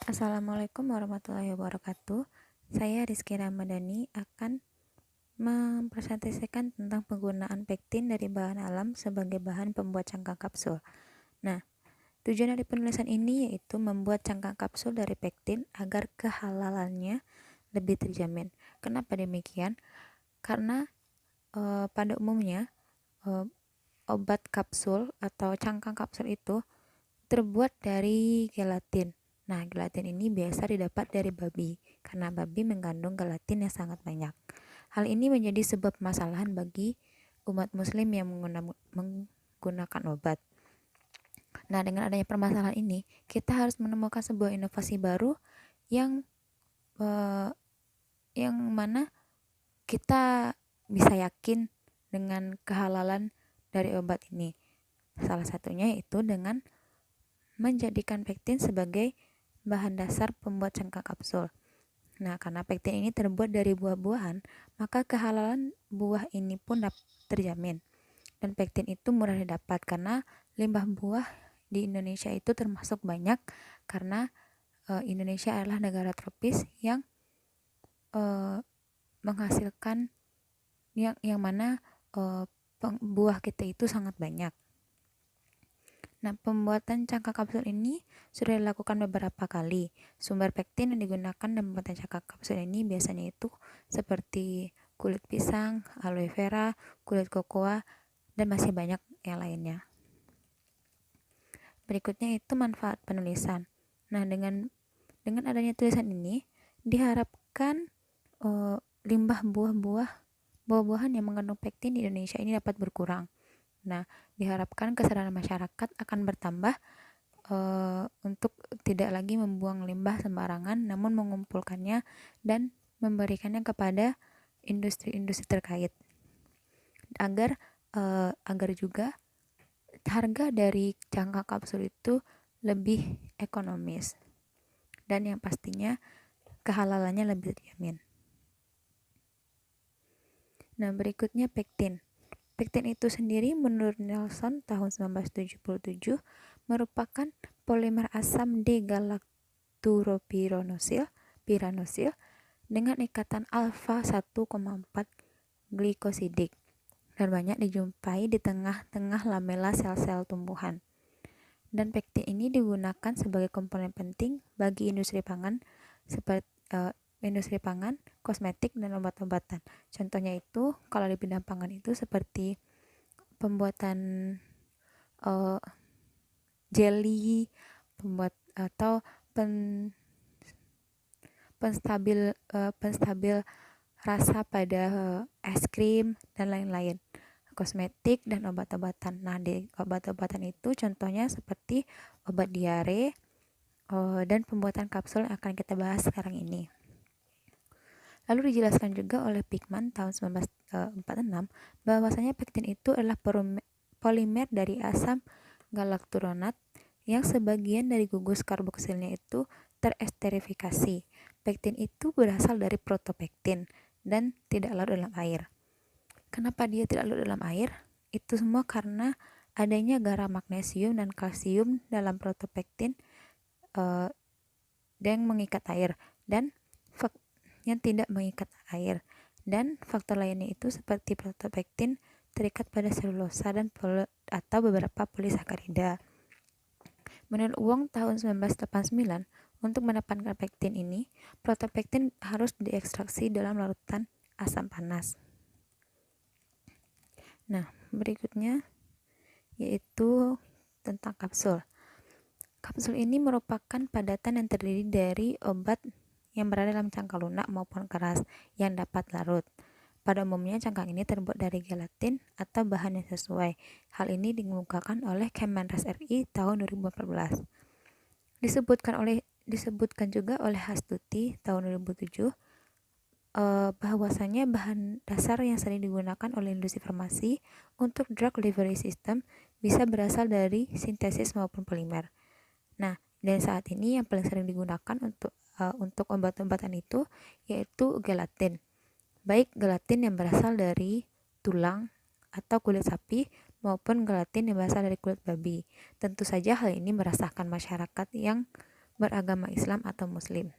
Assalamualaikum warahmatullahi wabarakatuh. Saya Rizky Ramadhani akan mempresentasikan tentang penggunaan pektin dari bahan alam sebagai bahan pembuat cangkang kapsul. Nah, tujuan dari penulisan ini yaitu membuat cangkang kapsul dari pektin agar kehalalannya lebih terjamin. Kenapa demikian? Karena pada umumnya e, obat kapsul atau cangkang kapsul itu terbuat dari gelatin. Nah, gelatin ini biasa didapat dari babi, karena babi mengandung gelatin yang sangat banyak. Hal ini menjadi sebuah permasalahan bagi umat muslim yang menggunakan obat. Nah, dengan adanya permasalahan ini, kita harus menemukan sebuah inovasi baru yang mana kita bisa yakin dengan kehalalan dari obat ini. Salah satunya yaitu dengan menjadikan pektin sebagai bahan dasar pembuat cangkang kapsul. Nah, karena pektin ini terbuat dari buah-buahan, maka kehalalan buah ini pun terjamin. Dan pektin itu mudah didapat karena limbah buah di Indonesia itu termasuk banyak karena Indonesia adalah negara tropis yang menghasilkan yang mana buah kita itu sangat banyak. Nah, pembuatan cangkang kapsul ini sudah dilakukan beberapa kali. Sumber pektin yang digunakan dalam pembuatan cangkang kapsul ini biasanya itu seperti kulit pisang, aloe vera, kulit kokoa, dan masih banyak yang lainnya. Berikutnya itu manfaat penulisan. Nah, dengan adanya tulisan ini diharapkan limbah buah-buahan yang mengandung pektin di Indonesia ini dapat berkurang. Nah, diharapkan kesadaran masyarakat akan bertambah untuk tidak lagi membuang limbah sembarangan, namun mengumpulkannya dan memberikannya kepada industri-industri terkait, agar juga harga dari cangkang kapsul itu lebih ekonomis dan yang pastinya kehalalannya lebih terjamin. Nah, berikutnya pektin. Pektin itu sendiri menurut Nelson tahun 1977 merupakan polimer asam D-galacturopiranosil dengan ikatan alfa 1,4 glikosidik dan banyak dijumpai di tengah-tengah lamela sel-sel tumbuhan. Dan pektin ini digunakan sebagai komponen penting bagi industri pangan seperti kosmetik, dan obat-obatan. Contohnya itu kalau di bidang pangan itu seperti pembuatan jelly, atau penstabil rasa pada es krim dan lain-lain, kosmetik dan obat-obatan. Nah, di obat-obatan itu contohnya seperti obat diare dan pembuatan kapsul yang akan kita bahas sekarang ini. Lalu dijelaskan juga oleh Pikman tahun 1946 bahwasanya pektin itu adalah polimer dari asam galakturonat yang sebagian dari gugus karboksilnya itu teresterifikasi. Pektin itu berasal dari protopektin dan tidak larut dalam air. Kenapa dia tidak larut dalam air? Itu semua karena adanya garam magnesium dan kalsium dalam protopektin yang mengikat air dan yang tidak mengikat air, dan faktor lainnya itu seperti protopektin terikat pada selulosa dan atau beberapa polisakarida. Menurut Wong tahun 1989, untuk mendapatkan pektin ini, protopektin harus diekstraksi dalam larutan asam panas. Nah, berikutnya yaitu tentang kapsul. Kapsul ini merupakan padatan yang terdiri dari obat yang berada dalam cangkang lunak maupun keras yang dapat larut. Pada umumnya cangkang ini terbuat dari gelatin atau bahan yang sesuai. Hal ini dikemukakan oleh Kementerian RI tahun 2014. Disebutkan juga oleh Hastuti tahun 2007 bahwasanya bahan dasar yang sering digunakan oleh industri farmasi untuk drug delivery system bisa berasal dari sintesis maupun polimer. Nah, dan saat ini yang paling sering digunakan untuk obat-obatan itu yaitu gelatin. Baik gelatin yang berasal dari tulang atau kulit sapi maupun gelatin yang berasal dari kulit babi. Tentu saja hal ini meresahkan masyarakat yang beragama Islam atau Muslim.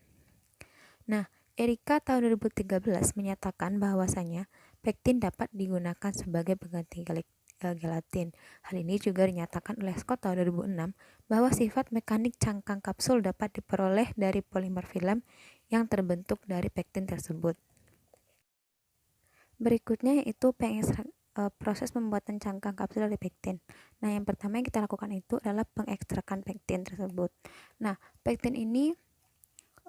Nah, Erika tahun 2013 menyatakan bahwasanya pektin dapat digunakan sebagai pengganti gelatin. Hal ini juga dinyatakan oleh Scott tahun 2006 bahwa sifat mekanik cangkang kapsul dapat diperoleh dari polimer film yang terbentuk dari pektin tersebut. Berikutnya yaitu proses pembuatan cangkang kapsul dari pektin. Nah, yang pertama yang kita lakukan itu adalah pengekstrakan pektin tersebut. Nah, pektin ini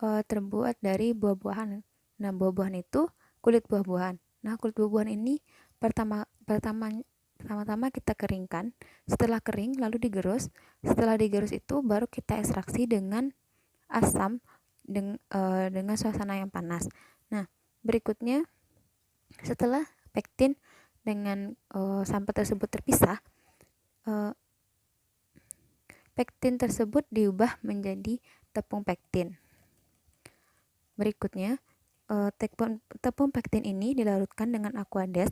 terbuat dari buah-buahan. Nah, buah-buahan itu kulit buah-buahan. Nah, kulit buah-buahan ini pertama-tama kita keringkan. Setelah kering lalu digerus. Setelah digerus itu baru kita ekstraksi dengan asam dengan suasana yang panas. Nah, berikutnya setelah pektin dengan sampah tersebut terpisah, pektin tersebut diubah menjadi tepung pektin. Berikutnya, tepung pektin ini dilarutkan dengan aqueous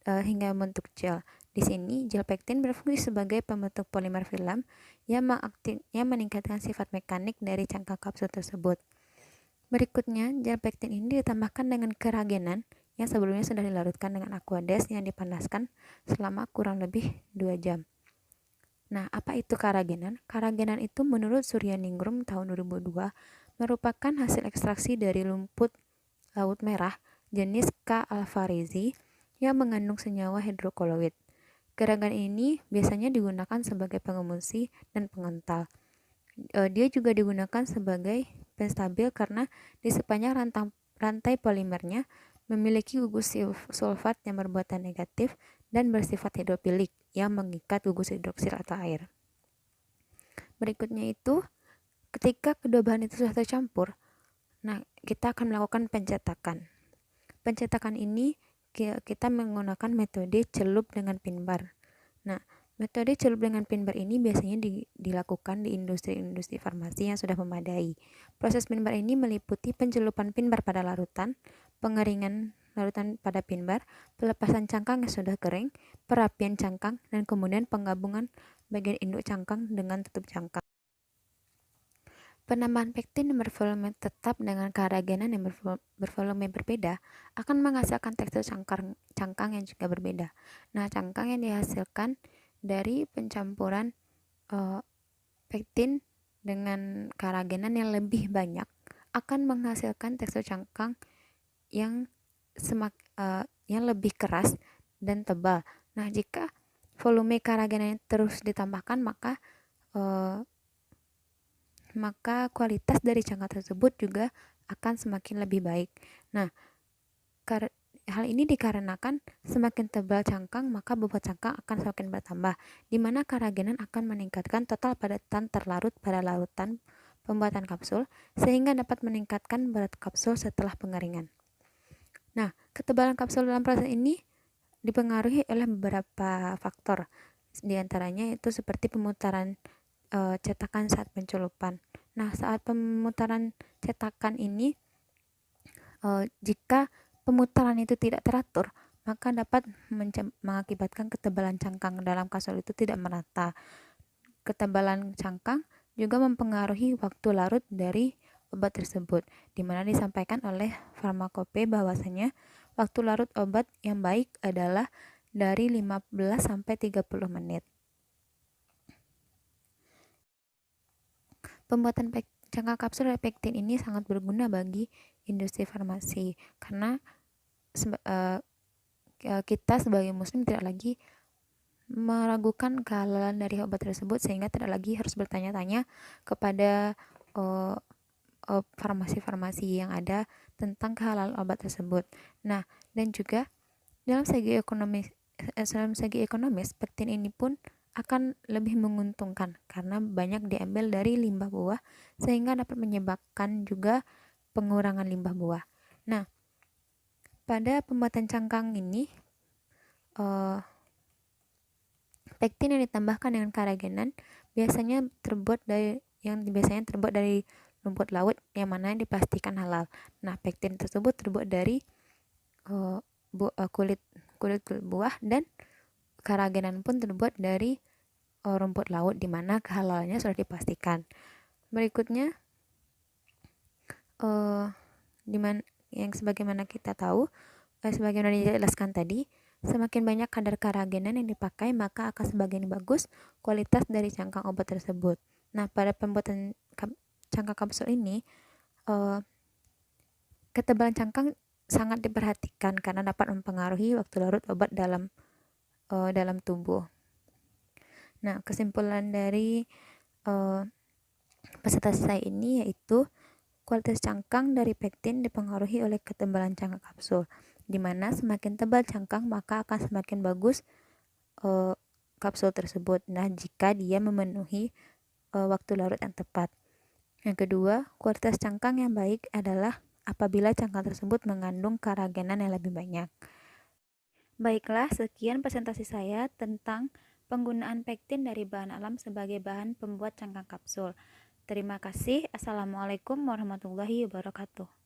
hingga membentuk gel. Di sini, gel pektin berfungsi sebagai pembentuk polimer film yang meningkatkan sifat mekanik dari cangkang kapsul tersebut. Berikutnya, gel pektin ini ditambahkan dengan keragenan yang sebelumnya sudah dilarutkan dengan aqueous yang dipanaskan selama kurang lebih 2 jam. Nah, apa itu karagenan? Karagenan itu menurut Suryaningrum tahun 2002 merupakan hasil ekstraksi dari lumpur laut merah jenis K. alvarezi yang mengandung senyawa hidrokoloid. Karagenan ini biasanya digunakan sebagai pengemulsi dan pengental. Dia juga digunakan sebagai penstabil karena di sepanjang rantai polimernya memiliki gugus sulfat yang berbuatan negatif dan bersifat hidrofilik yang mengikat gugus hidroksil atau air. Berikutnya itu, ketika kedua bahan itu sudah tercampur, nah kita akan melakukan pencetakan. Pencetakan ini kita menggunakan metode celup dengan pinbar. Nah, metode celup dengan pinbar ini biasanya dilakukan di industri-industri farmasi yang sudah memadai. Proses pinbar ini meliputi pencelupan pinbar pada larutan, pengeringan larutan pada pinbar, pelepasan cangkang yang sudah kering, perapian cangkang, dan kemudian penggabungan bagian induk cangkang dengan tutup cangkang. Penambahan pektin yang bervolume tetap dengan karagenan yang bervolume berbeda akan menghasilkan tekstur cangkang yang juga berbeda. Nah, cangkang yang dihasilkan dari pencampuran pektin dengan karagenan yang lebih banyak akan menghasilkan tekstur cangkang yang lebih keras dan tebal. Nah, jika volume karagenan terus ditambahkan, maka kualitas dari cangkang tersebut juga akan semakin lebih baik. Nah, hal ini dikarenakan semakin tebal cangkang, maka bobot cangkang akan semakin bertambah, di mana karagenan akan meningkatkan total padatan terlarut pada larutan pembuatan kapsul, sehingga dapat meningkatkan berat kapsul setelah pengeringan. Nah, ketebalan kapsul dalam proses ini dipengaruhi oleh beberapa faktor, di antaranya itu seperti pemutaran cetakan saat pencelupan. Nah, saat pemutaran cetakan ini, jika pemutaran itu tidak teratur, maka dapat mengakibatkan ketebalan cangkang dalam kapsul itu tidak merata. Ketebalan cangkang juga mempengaruhi waktu larut dari obat tersebut, di mana disampaikan oleh Farmakope bahwasanya waktu larut obat yang baik adalah dari 15 sampai 30 menit. Pembuatan cangkang kapsul dari pektin ini sangat berguna bagi industri farmasi karena kita sebagai muslim tidak lagi meragukan kehalalan dari obat tersebut, sehingga tidak lagi harus bertanya-tanya kepada farmasi-farmasi yang ada tentang kehalalan obat tersebut. Nah, dan juga dalam segi ekonomis pektin ini pun akan lebih menguntungkan karena banyak diambil dari limbah buah, sehingga dapat menyebabkan juga pengurangan limbah buah. Nah, pada pembuatan cangkang ini pektin yang ditambahkan dengan karagenan biasanya terbuat dari rumput laut yang mana dipastikan halal. Nah, pektin tersebut terbuat dari kulit buah, dan karagenan pun terbuat dari rumput laut di mana kehalalannya sudah dipastikan. Berikutnya eh yang sebagaimana kita tahu, sebagaimana dijelaskan tadi, semakin banyak kadar keragenan yang dipakai, maka akan semakin bagus kualitas dari cangkang obat tersebut. Nah, pada pembuatan cangkang kapsul ini, ketebalan cangkang sangat diperhatikan karena dapat mempengaruhi waktu larut obat dalam tubuh. Nah, kesimpulan dari presentasi saya ini yaitu kualitas cangkang dari pektin dipengaruhi oleh ketebalan cangkang kapsul, di mana semakin tebal cangkang maka akan semakin bagus kapsul tersebut. Nah, jika dia memenuhi waktu larut yang tepat. Yang kedua, kualitas cangkang yang baik adalah apabila cangkang tersebut mengandung keragenan yang lebih banyak. Baiklah, sekian presentasi saya tentang penggunaan pektin dari bahan alam sebagai bahan pembuat cangkang kapsul. Terima kasih. Assalamualaikum warahmatullahi wabarakatuh.